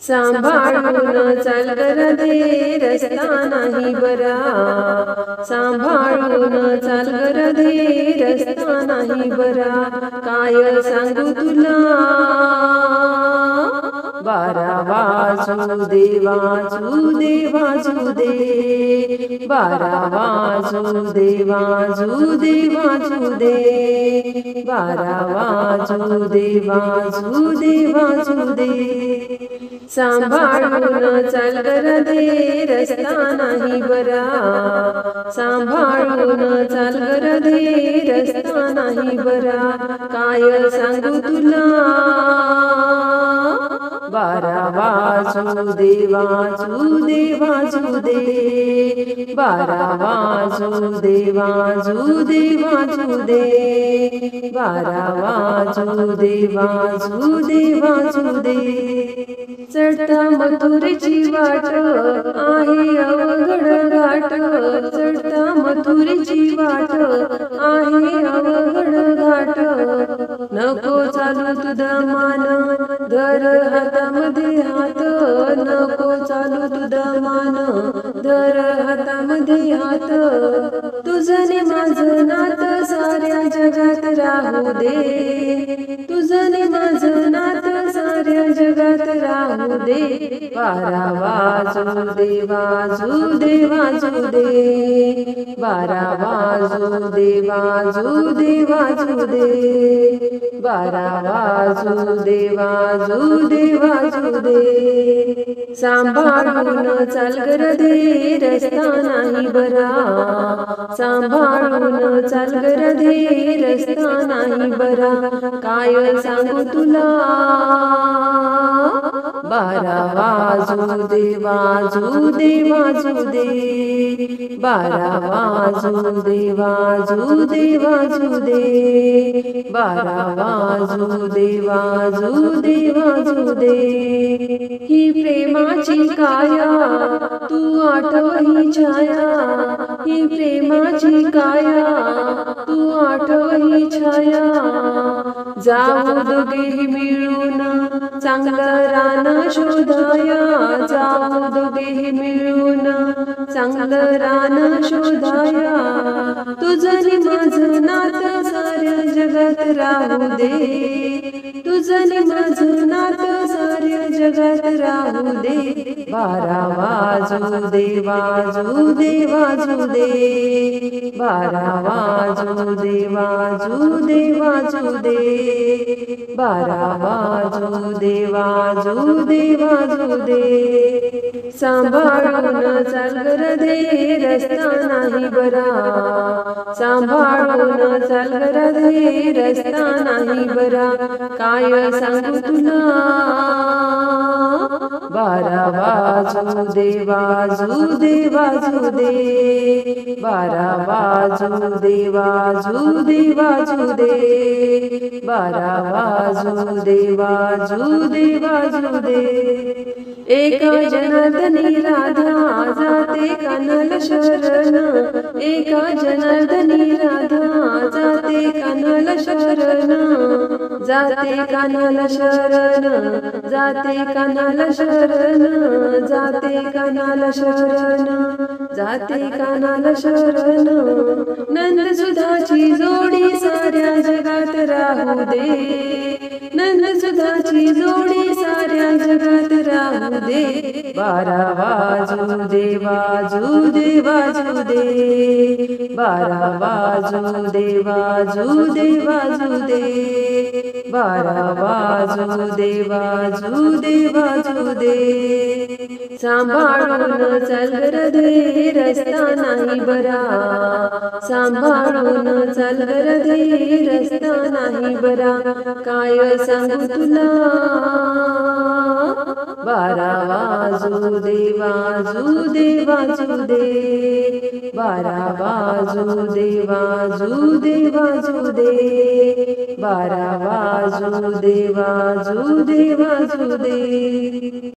सांभाळून चाल गरधे रस्ता नाही बरा, सांभाळून चाल गरधे रस्ता नाही बरा. काय सांगू तुला बारा वाजू दे वाजू दे वाजू दे, बारा वाजू दे वाजू दे वाजू दे, बारा वाजू दे वाजू दे वाजू दे. सांभाळून चाल गरधे रस्ता नाही बरा, सांभाळून चाल गरधे रस्ता नाही बरा. काय सांगू तुला बारा वाजू दे वाजू दे वाजू दे, बारा वाजू दे वाजू दे वाजू दे, बारा वाजू दे वाजू दे वाजू दे. चढता मथुरेची वाट आहे अवघड घाट, चढता मथुरेची वाट आहे अवघड घाट. नको चालू तुझं मान धर हातामध्ये हात, नको चालू तुझं मान धर हातामध्ये हात. तुझं नि माझं नात साऱ्या जगात राहू दे, तुझं नि माझं नात साऱ्या जगात राहू दे. बारा वाजू दे वाजू दे वाजू दे, बारा वाजू दे वाजू दे वाजू दे, बारा वाजू दे वाजू दे वाजू दे. सांभाळून चाल गरधे रस्ता नाही बरा, सांभाळून चाल गरधे रस्ता नाही बरा. काय सांगू तुला बारा वाजू दे वाजू दे वाजू दे, बारा वाजू दे वाजू दे वाजू दे, बारा वाजू दे वाजू दे वाजू दे. ही प्रेमाची काया तू आठव ही छाया, ही प्रेमाची काया तू आठव ही छाया. जाऊ दोघे मिळून चांगलं रान शोधाया, जाऊ दोघे मिळून चांगलं रान शोधाया. तुझं नि माझं नात साऱ्या जगात राहू दे, तुझं नि माझं नात साऱ्या जगात राहू दे. बारा वाजू दे वाजू दे वाजू दे, बारा वाजू दे वाजू दे वाजू दे, बारा वाजू दे वाजू दे वाजू दे. सांभाळून चाल गरधे रस्ता नाही बरा, सांभाळून चाल गरधे रस्ता नाही बरा. काय सांगू तुला बारा वाजू दे वाजू दे वाजू दे, बारा वाजू दे वाजू दे वाजू दे, बारा वाजू दे वाजू दे वाजू दे. एका जनार्दनी राधा जाते कान्हाला शरण, एका जनार्दनी राधा जाते कान्हाला शरण, जाते कान्हाला शरण, जाते कान्हाला शरण, जाते कान्हाला शरण, जाते कान्हाला शरण. नंद सुधाची जोडी साऱ्या जगात राहू दे, नंद सुधाची जोडी साऱ्या जगात राहू दे. बारा वाजू दे वाजू दे वाजू दे, बारा वाजू दे वाजू दे वाजू दे, बारा वाजू दे वाजू दे वाजू दे. सांभाळून चाल गरधे रस्ता नाही बरा, सांभाळून चाल गरधे रस्ता नाही बरा. काय सांगू तुला बारा वाजू दे वाजू दे वाजू दे, बारा वाजू दे वाजू दे वाजू दे, बारा वाजू दे वाजू दे वाजू दे.